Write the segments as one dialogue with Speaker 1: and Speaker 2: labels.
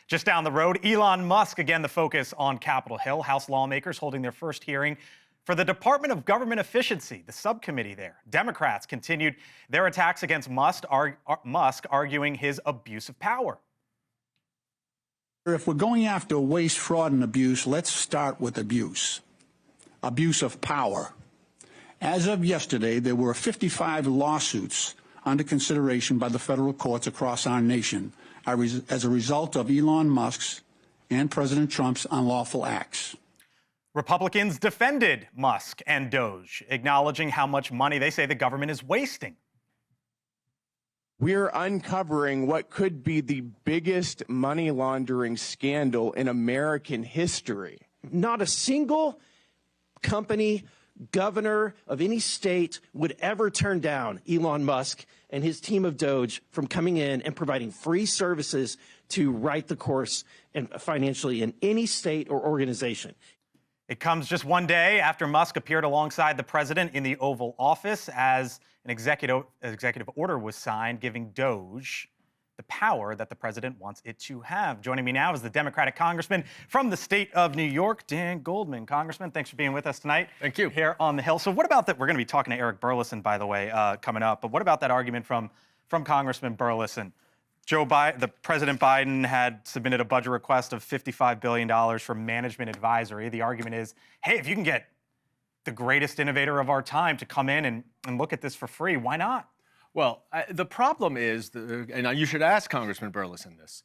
Speaker 1: Just down the road, Elon Musk, again, the focus on Capitol Hill. House lawmakers holding their first hearing for the Department of Government Efficiency, the subcommittee there. Democrats continued their attacks against Musk, arguing his abuse of power.
Speaker 2: If we're going after waste, fraud, and abuse, let's start with abuse. Abuse of power. As of yesterday, there were 55 lawsuits under consideration by the federal courts across our nation as a result of Elon Musk's and President Trump's unlawful acts.
Speaker 1: Republicans defended Musk and DOGE, acknowledging how much money they say the government is wasting.
Speaker 3: We're uncovering what could be the biggest money laundering scandal in American history.
Speaker 4: Not a single company, governor of any state would ever turn down Elon Musk and his team of DOGE from coming in and providing free services to right the course and financially in any state or organization.
Speaker 1: It comes just one day after Musk appeared alongside the president in the Oval Office as an executive order was signed giving DOGE the power that the president wants it to have. Joining me now is the Democratic congressman from the state of New York, Dan Goldman. Congressman, thanks for being with us tonight.
Speaker 5: Thank you.
Speaker 1: Here on the Hill. So what about that? We're going to be talking to Eric Burlison, by the way, coming up. But what about that argument from Congressman Burlison? President Biden had submitted a budget request of $55 billion for management advisory. The argument is, hey, if you can get the greatest innovator of our time to come in and look at this for free, why not?
Speaker 5: Well, the problem is, and you should ask Congressman Burlison this,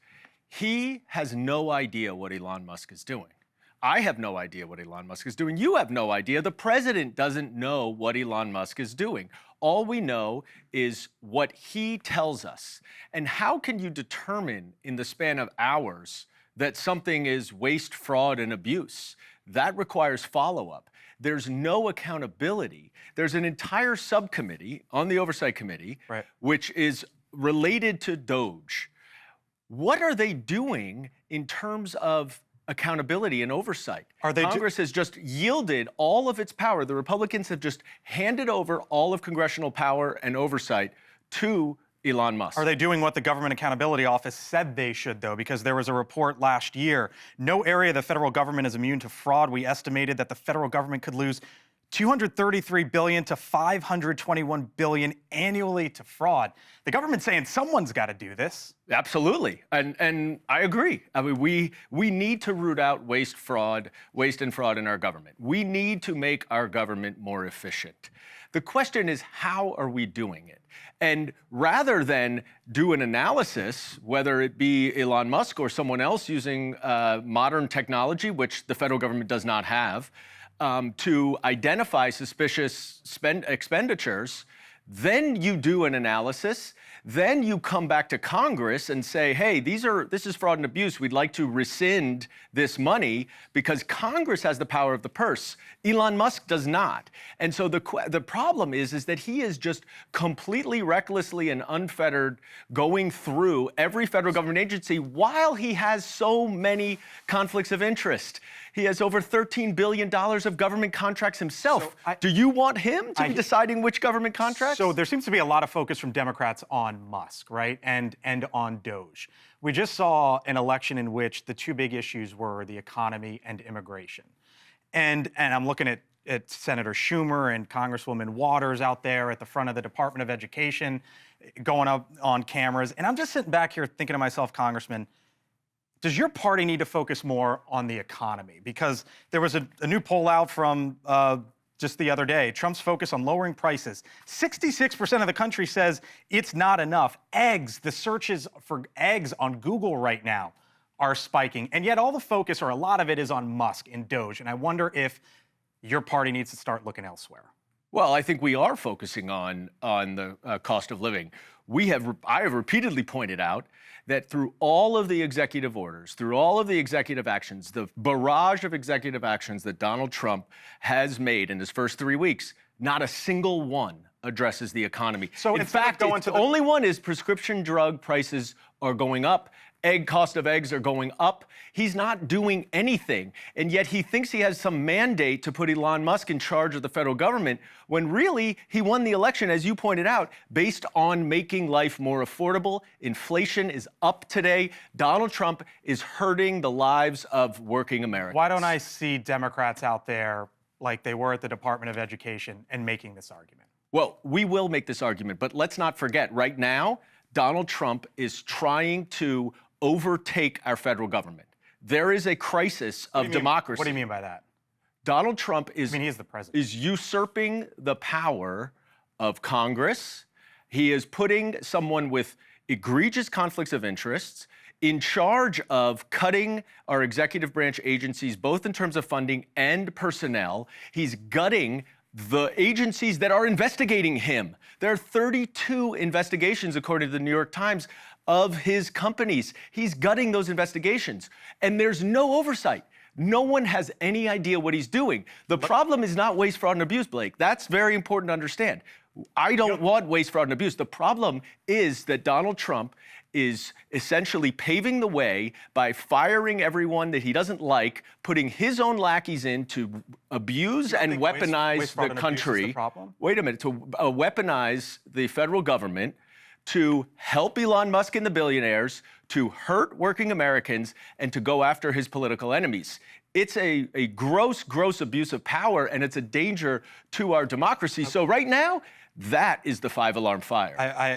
Speaker 5: he has no idea what Elon Musk is doing. I have no idea what Elon Musk is doing. You have no idea. The president doesn't know what Elon Musk is doing. All we know is what he tells us. And how can you determine in the span of hours that something is waste, fraud, and abuse? That requires follow-up. There's no accountability. There's an entire subcommittee on the Oversight Committee,
Speaker 1: right,
Speaker 5: which is related to DOGE. What are they doing in terms of accountability and oversight? Congress has just yielded all of its power. The Republicans have just handed over all of congressional power and oversight to Elon Musk.
Speaker 1: Are they doing what the Government Accountability Office said they should, though? Because there was a report last year. No area of the federal government is immune to fraud. We estimated that the federal government could lose $233 billion to $521 billion annually to fraud. The government's saying someone's got to do this.
Speaker 5: Absolutely, and I agree. I mean, we need to root out waste and fraud in our government. We need to make our government more efficient. The question is, how are we doing it? And rather than do an analysis, whether it be Elon Musk or someone else using modern technology, which the federal government does not have, to identify suspicious expenditures, then you do an analysis, then you come back to Congress and say, hey, this is fraud and abuse. We'd like to rescind this money because Congress has the power of the purse. Elon Musk does not. And so the problem is that he is just completely recklessly and unfettered going through every federal government agency while he has so many conflicts of interest. He has over $13 billion of government contracts himself. So do you want him to be deciding which government contracts?
Speaker 1: So there seems to be a lot of focus from Democrats on Musk, right, and on DOGE. We just saw an election in which the two big issues were the economy and immigration. And I'm looking at Senator Schumer and Congresswoman Waters out there at the front of the Department of Education going up on cameras. And I'm just sitting back here thinking to myself, Congressman, does your party need to focus more on the economy? Because there was a new poll out from just the other day. Trump's focus on lowering prices. 66% of the country says it's not enough. Eggs, the searches for eggs on Google right now are spiking. And yet all the focus, or a lot of it, is on Musk and DOGE. And I wonder if your party needs to start looking elsewhere.
Speaker 5: Well, I think we are focusing on the cost of living. I have repeatedly pointed out that through all of the executive orders, through all of the executive actions, the barrage of executive actions that Donald Trump has made in his first 3 weeks, not a single one addresses the economy.
Speaker 1: So
Speaker 5: in fact, the only one is prescription drug prices are going up cost of eggs are going up. He's not doing anything. And yet he thinks he has some mandate to put Elon Musk in charge of the federal government, when really he won the election, as you pointed out, based on making life more affordable. Inflation is up today. Donald Trump is hurting the lives of working Americans.
Speaker 1: Why don't I see Democrats out there like they were at the Department of Education and making this argument?
Speaker 5: Well, we will make this argument, but let's not forget, right now, Donald Trump is trying to overtake our federal government. There is a crisis of democracy.
Speaker 1: What do you mean by that?
Speaker 5: Donald Trump is,
Speaker 1: he is the president.
Speaker 5: Is usurping the power of Congress. He is putting someone with egregious conflicts of interests in charge of cutting our executive branch agencies, both in terms of funding and personnel. He's gutting the agencies that are investigating him. There are 32 investigations, according to the New York Times, of his companies. He's gutting those investigations, and there's no oversight. No one has any idea what he's doing. The problem is not waste, fraud, and abuse, Blake. That's very important to understand. I don't want waste, fraud, and abuse. The problem is that Donald Trump is essentially paving the way by firing everyone that he doesn't like, putting his own lackeys in to abuse and weaponize the country. Wait a minute, to weaponize the federal government, to help Elon Musk and the billionaires, to hurt working Americans, and to go after his political enemies. It's a gross, gross abuse of power, and it's a danger to our democracy. So right now, that is the five-alarm fire.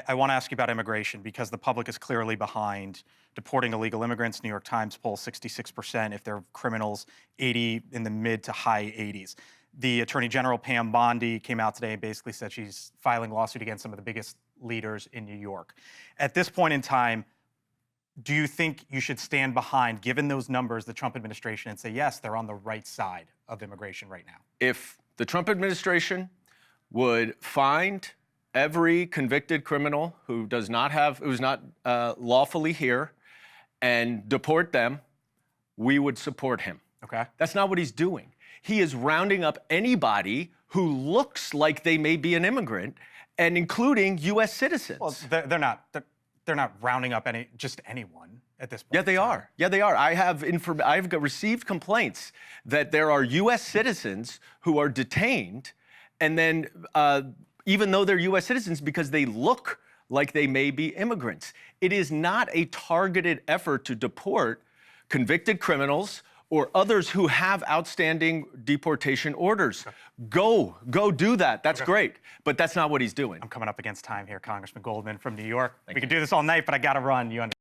Speaker 1: I want to ask you about immigration, because the public is clearly behind deporting illegal immigrants. New York Times polls 66%. If they're criminals, 80 in the mid to high 80s. The Attorney General, Pam Bondi, came out today and basically said she's filing a lawsuit against some of the biggest leaders in New York. At this point in time, do you think you should stand behind, given those numbers, the Trump administration, and say, yes, they're on the right side of immigration right now?
Speaker 5: If the Trump administration would find every convicted criminal who's not lawfully here and deport them, we would support him.
Speaker 1: Okay.
Speaker 5: That's not what he's doing. He is rounding up anybody who looks like they may be an immigrant, and including U.S. citizens.
Speaker 1: Well, they're not rounding up just anyone at this point.
Speaker 5: Yeah, they are. Yeah, they are. I've received complaints that there are U.S. citizens who are detained, and then even though they're U.S. citizens, because they look like they may be immigrants. It is not a targeted effort to deport convicted criminals or others who have outstanding deportation orders.
Speaker 1: Okay.
Speaker 5: Go do that. That's great. But that's not what he's doing.
Speaker 1: I'm coming up against time here, Congressman Goldman from New York. We could do this all night, but I got to run. You understand?